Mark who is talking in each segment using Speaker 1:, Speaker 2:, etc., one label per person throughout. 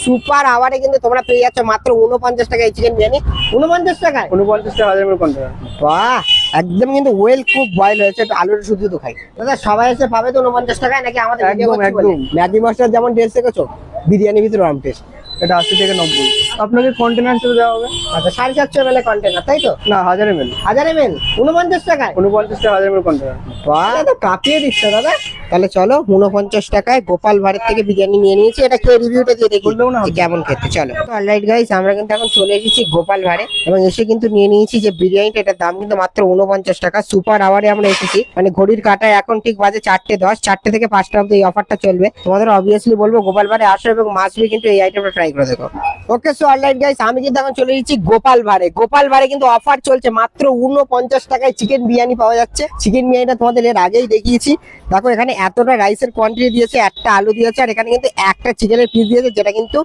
Speaker 1: Super আওয়ারে কিন্তু তোমরা পেয়ে যাচ্ছ মাত্র 49 টাকায় চিকেন বিরিয়ানি। 49 টাকায়
Speaker 2: 49 টাকা 1000 ml কন্টেনার।
Speaker 1: বাহ, একদম কিন্তু ওয়েল কুক বয়েল হয়েছে। একটু আলুটা শুধু তো খাই দাদা, সবাই এসে পাবে তো 49 টাকায় নাকি আমাদের ভিডিও করছি বলে?
Speaker 2: একদম।
Speaker 1: ম্যাগি মশলা যেমন টেস্ট দেখেছো, বিরিয়ানির ভিতরে আম টেস্ট।
Speaker 2: এটা 80 থেকে 90। আপনাকে কন্টেনার হিসেবে দেওয়া হবে।
Speaker 1: আচ্ছা 750 ml কন্টেনার তাই তো?
Speaker 2: না 1000 ml।
Speaker 1: 1000 ml 49 টাকায়?
Speaker 2: 49 টাকা 1000 ml কন্টেনার।
Speaker 1: বাহ, তো কাঁপিয়ে দিচ্ছে দাদা। তাহলে চলো 49 টাকায় গোপাল ভাড়ের থেকে বিরিয়ানি নিয়ে নিয়েছি। এটা খেয়ে রিভিউটা দিয়ে দেখি
Speaker 2: বললেও না
Speaker 1: যে কেমন খেতে। চলো অলরাইট গাইস, আমরা কিন্তু এখন চলে এসেছি গোপাল ভাড়ে এবং এসে কিন্তু নিয়ে নিয়েছি যে বিরিয়ানিটা। এটার দাম কিন্তু মাত্র 49 টাকা। সুপার আওয়ারে আমরা এসেছি, মানে ঘড়ির কাঁটায় এখন ঠিক বাজে 4:10। 4টে থেকে 5টা অব্দি এই অফারটা চলবে। তোমাদের অবভিয়াসলি বলবো গোপাল ভাড়ে আসো এবং মাছবি কিন্তু এই আইটেমটা ট্রাই করে দেখো। ওকে সো অলরাইট গাইস, আমি কিন্তু এখন চলে এসেছি গোপাল ভাড়ে। গোপাল ভাড়ে কিন্তু অফার চলছে, মাত্র 49 টাকায় চিকেন বিরিয়ানি পাওয়া যাচ্ছে। চিকেন বিরিয়ানিটা তোমাদের এর আগেই দেখিয়েছি। দেখো এখানে এতটা রাইসের কোয়ান্টিটি দিয়েছে, একটা আলু দিয়েছে, আর এখানে কিন্তু একটা চিকেনের পিস দিয়েছে যেটা কিন্তু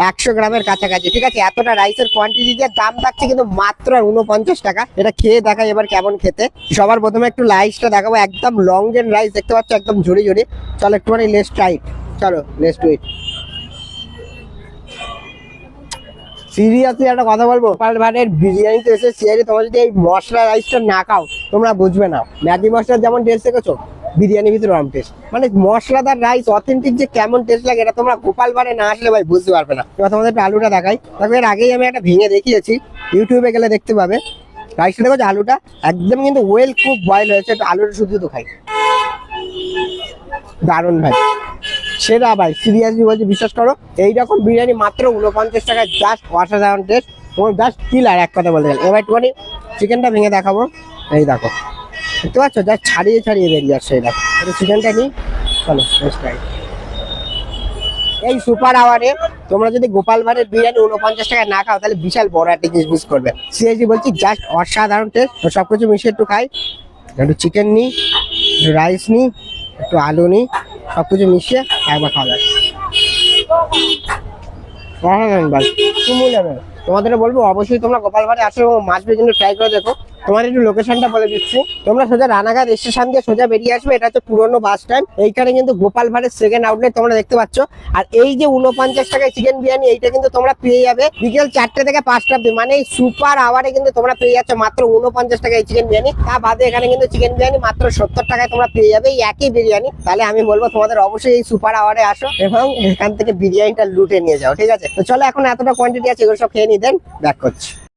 Speaker 1: 100 গ্রামের কাছাকাছি। ঠিক আছে, এতটা রাইসের কোয়ান্টিটি দিয়ে দাম থাকছে কিন্তু মাত্র 49 টাকা। এটা খেয়ে দেখাই এবার কেমন খেতে। সবার প্রথমে একটু রাইসটা দেখাবো, একদম লং জেন রাইস দেখতে পাচ্ছ, একদম ঝুড়ি ঝুড়ি। চলো একটুখানি লেস টাইট, চলো লেস টু ইট। সিরিয়াসলি একটা কথা বলবো, গোপাল ভাড়ের বিরিয়ানিতে এসে সিরিয়াসলি তোমরা যদি এই মশলা রাইসটা না খাও তোমরা বুঝবে না। ম্যাগি মশলার যেমন টেস্ট দেখেছো, বিরিয়ানির ভিতরে আম টেস্ট। মানে মশলাদার রাইস অথেন্টিক যে কেমন টেস্ট লাগে এটা তোমরা গোপাল ভাড়ে না আসলে ভাই বুঝতে পারবে না। এবার তোমাদের একটু আলুটা দেখাই। দেখো এর আগেই আমি একটা ভেঙে দেখিয়েছি, ইউটিউবে গেলে দেখতে পাবে। রাইসটা দেখো, আলুটা একদম কিন্তু ওয়েল কুক বয়েল হয়েছে। একটু আলুটা শুধু তো খাই, দারুণ ভাই, সেরা ভাই। সিরিয়াসলি বলছি, বিশ্বাস করো এইরকম বিরিয়ানি মাত্র 49 টাকায় জাস্ট অসাধারণ টেস্ট। তোমার জাস্ট কিলার এক কথা বলতে গেলে। এবার একটুখানি চিকেনটা ভেঙে দেখাবো। এই দেখো, দেখতে পাচ্ছ, জাস্ট ছাড়িয়ে ছাড়িয়ে বেরিয়ে যাচ্ছে। এই দেখো, এটা চিকেনটা নিই। চলো এই সুপার আওয়ারে তোমরা যদি গোপাল ভাড়ের বিরিয়ানি 49 টাকায় না খাও তাহলে বিশাল বড় একটা জিনিস মিস করবে। সিরিয়াসলি বলছি, জাস্ট অসাধারণ টেস্ট। সবকিছু মিশিয়ে একটু খাই, একটু চিকেন নিই, একটু রাইস নিই, একটু আলু নিই, সবকিছু মিশিয়ে একবার খাওয়া যায়। তোমাদের বলবো অবশ্যই তোমরা গোপাল ভাড়ে আসো এবং মাছ কিন্তু ট্রাই করে দেখো। তোমার একটু লোকেশনটা বলে দিচ্ছি। তোমরা সোজা রানাঘাট স্টেশন দিয়ে সোজা বেরিয়ে আসবে। এটা হচ্ছে পুরনো বাস স্ট্যান্ড। এইখানে কিন্তু গোপাল ভাড়ের সেকেন্ড আউটলেট তোমরা দেখতে পাচ্ছ। আর এই যে 49 টাকায় চিকেন বিরিয়ানি, এইটা কিন্তু তোমরা পেয়ে যাবে বিকেল 4টে থেকে 5টা অব্দি। মানে এই সুপার আওয়ারে কিন্তু তোমরা পেয়ে যাচ্ছ মাত্র 49 টাকায় চিকেন বিরিয়ানি। তা বাদে এখানে কিন্তু চিকেন বিরিয়ানি মাত্র 70 টাকায় তোমরা পেয়ে যাবে এই একই বিরিয়ানি। তাহলে আমি বলবো তোমাদের অবশ্যই এই সুপার আওয়ারে আসো এবং এখান থেকে বিরিয়ানিটা লুটে নিয়ে যাও। ঠিক আছে, তো চলো এখন এতটা কোয়ান্টিটি আছে, এগুলো সব খেয়ে নি, দেন ব্যাক করছি।